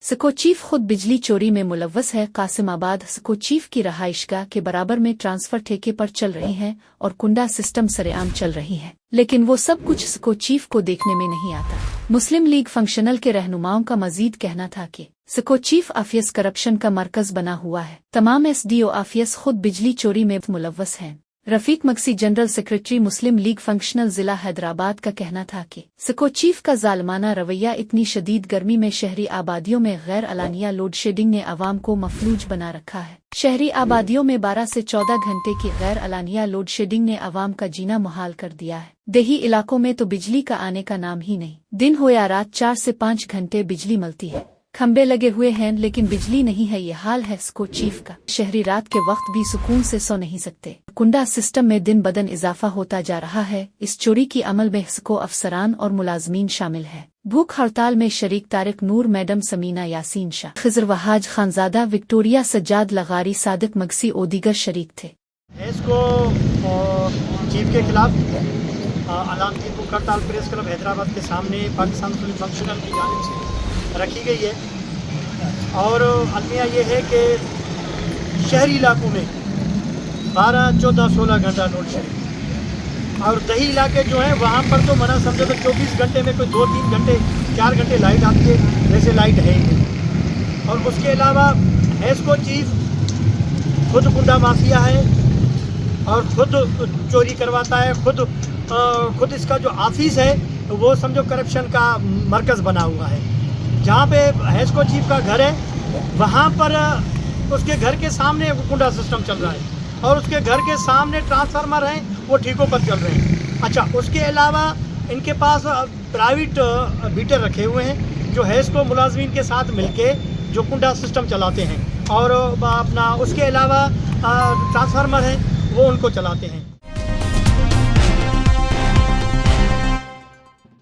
स्को chief खुद बिजली चोरी में मुलव्वस है। कासिमाबाद स्को चीफ की रहाइशगाह के बराबर में ट्रांसफर ठेके पर चल रही है और कुंडा सिस्टम सरेआम चल रही है, लेकिन वो सब कुछ स्को चीफ को देखने में नहीं आता। मुस्लिम लीग फंक्शनल के रहनुमाओं का मजीद कहना था कि स्को चीफ आफियस करप्शन का मरकज बना हुआ है। तमाम एसडीओ आफियस खुद बिजली चोरी में मुलव्वस हैं। रफीक मक्सी जनरल सेक्रेटरी मुस्लिम लीग फंक्शनल जिला हैदराबाद का कहना था कि स्को चीफ का जालमाना रवैया इतनी शदीद गर्मी में शहरी आबादियों में गैर अलानिया लोड शेडिंग ने आवाम को मफलूज बना रखा है। शहरी आबादियों में 12 से 14 घंटे की गैर अलानिया लोड शेडिंग ने आवाम का जीना मुहाल कर दिया है। देही इलाकों में तो बिजली का आने का नाम ही नहीं। दिन हो या रात 4 से 5 घंटे बिजली मिलती है। खंबे लगे हुए हैं लेकिन बिजली नहीं है। ये हाल है स्को चीफ का। शहरी रात के वक्त भी सुकून से सो नहीं सकते। कुंडा सिस्टम में दिन बदन इजाफा होता जा रहा है। इस चोरी की अमल में स्को अफसरान और मुलाजमीन शामिल है। भूख हड़ताल में शरीक तारिक नूर, मैडम समीना यासीन शाह, खिजर वहाज खानजादा, विक्टोरिया सज्जाद लगारी, सादिक मगसी और दीगर शरीक थे। इसको चीफ के खिलाफ अलामती भूख हड़ताल प्रेस क्लब हैदराबाद के सामने पाकिस्तान मुस्लिम फंक्शनल की जानिब से रखी गई है और अलमिया ये है कि शहरी इलाकों में 12, 14, 16 घंटा लोड शेडिंग और दही इलाके जो हैं वहाँ पर तो मना समझो तो 24 घंटे में कोई 2-3 घंटे 4 घंटे लाइट आती है, वैसे लाइट है ही नहीं। और उसके अलावा एसको चीफ खुद गुंडा माफिया है और खुद चोरी करवाता है। खुद इसका जो ऑफिस है वो समझो करप्शन का मरकज़ बना हुआ है। जहाँ पे हेस्को चीफ का घर है वहाँ पर उसके घर के सामने गुंडा सिस्टम चल रहा है और उसके घर के सामने ट्रांसफार्मर हैं वो ठीकों पर चल रहे हैं। अच्छा, उसके अलावा इनके पास प्राइवेट बीटर रखे हुए हैं जो हेस्को मुलाजमीन के साथ मिलके जो गुंडा सिस्टम चलाते हैं और अपना उसके अलावा ट्रांसफार्मर हैं वो उनको चलाते हैं।